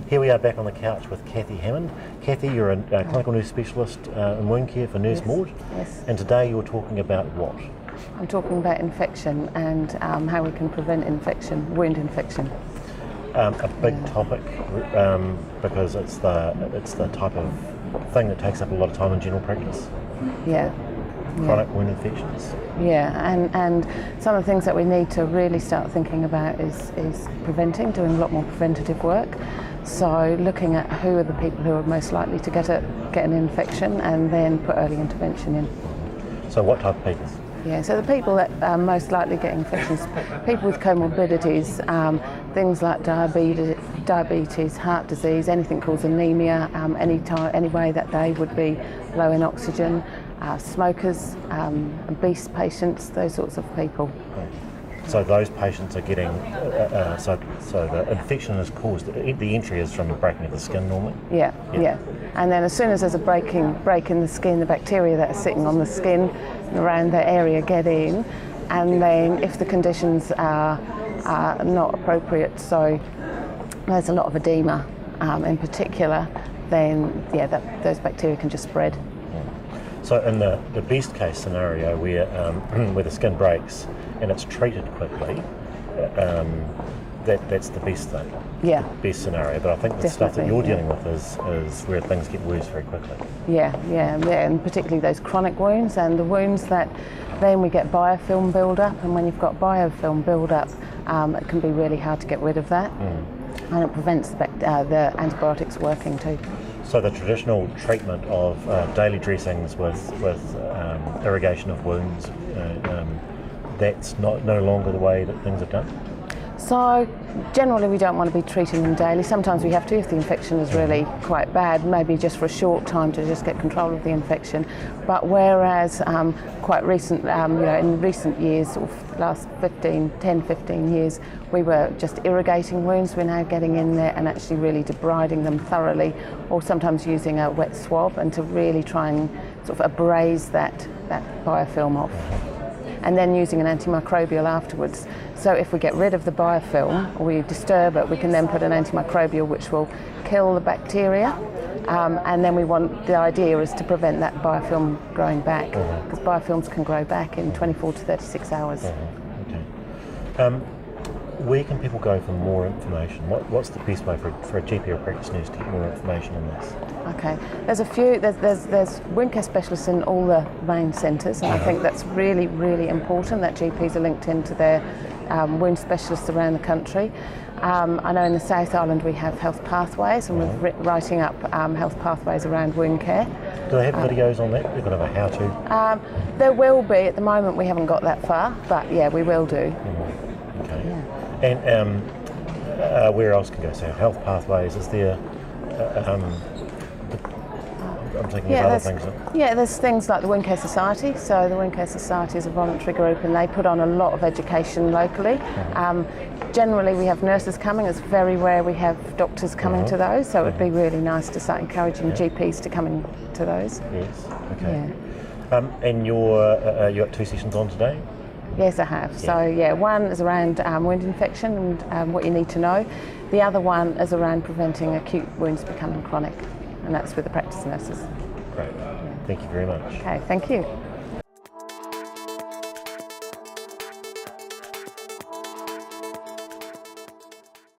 Here we are back on the couch with Cathy Hammond. Cathy, you're a clinical nurse specialist in wound care for Nurse Maud. Yes. And today you're talking about what? I'm talking about infection and how we can prevent infection, wound infection. A big topic because it's the type of thing that takes up a lot of time in general practice. Yeah. Chronic wound infections. Yeah, and some of the things that we need to really start thinking about is preventing, doing a lot more preventative work. So looking at who are the people who are most likely to get an infection and then put early intervention in. So what type of people? Yeah, so the people that are most likely get infections, people with comorbidities, things like diabetes, heart disease, anything called anemia, any way that they would be low in oxygen, smokers, obese patients, those sorts of people. So those patients are getting, so the infection is caused, the entry is from the breaking of the skin normally? Yeah. And then as soon as there's a break in the skin, the bacteria that are sitting on the skin and around the area get in, and then if the conditions are not appropriate, so there's a lot of edema in particular, then those bacteria can just spread. So in the best case scenario where the skin breaks and it's treated quickly, that's the best thing. Yeah. Best scenario. But I think the stuff that you're dealing with is where things get worse very quickly. Yeah, and particularly those chronic wounds and the wounds that then we get biofilm build-up, and when you've got biofilm build-up, it can be really hard to get rid of that, and it prevents the antibiotics working too. So the traditional treatment of daily dressings with irrigation of wounds, that's no longer the way that things are done? So generally we don't want to be treating them daily. Sometimes we have to if the infection is really quite bad, maybe just for a short time to just get control of the infection. But whereas quite recent, in recent years, or last 10, 15 years, we were just irrigating wounds. We're now getting in there and actually really debriding them thoroughly, or sometimes using a wet swab and to really try and sort of abrase that biofilm off. And then using an antimicrobial afterwards. So if we get rid of the biofilm or we disturb it, we can then put an antimicrobial which will kill the bacteria. And then the idea is to prevent that biofilm growing back, because biofilms can grow back in 24 to 36 hours. Okay. Where can people go for more information? What's the best way for a GP or practice nurse to get more information on this? Okay, there's a few. There's wound care specialists in all the main centres, and I think that's really, really important that GPs are linked into their wound specialists around the country. I know in the South Island we have health pathways, and we're writing up health pathways around wound care. Do they have videos on that? They're going to have a how-to? There will be. At the moment we haven't got that far, but yeah, we will do. Okay. Yeah. And where else can go? So health pathways, is there, I'm thinking of other things. Yeah, there's things like the Wound Care Society. So the Wound Care Society is a voluntary group and they put on a lot of education locally. Generally we have nurses coming. It's very rare we have doctors coming to those, so it would be really nice to start encouraging GPs to come into those. Yes, okay. Yeah. And you're got 2 sessions on today? Yes, I have. So one is around wound infection and what you need to know. The other one is around preventing acute wounds becoming chronic, and that's with the practice nurses. Great. Thank you very much. Okay, thank you.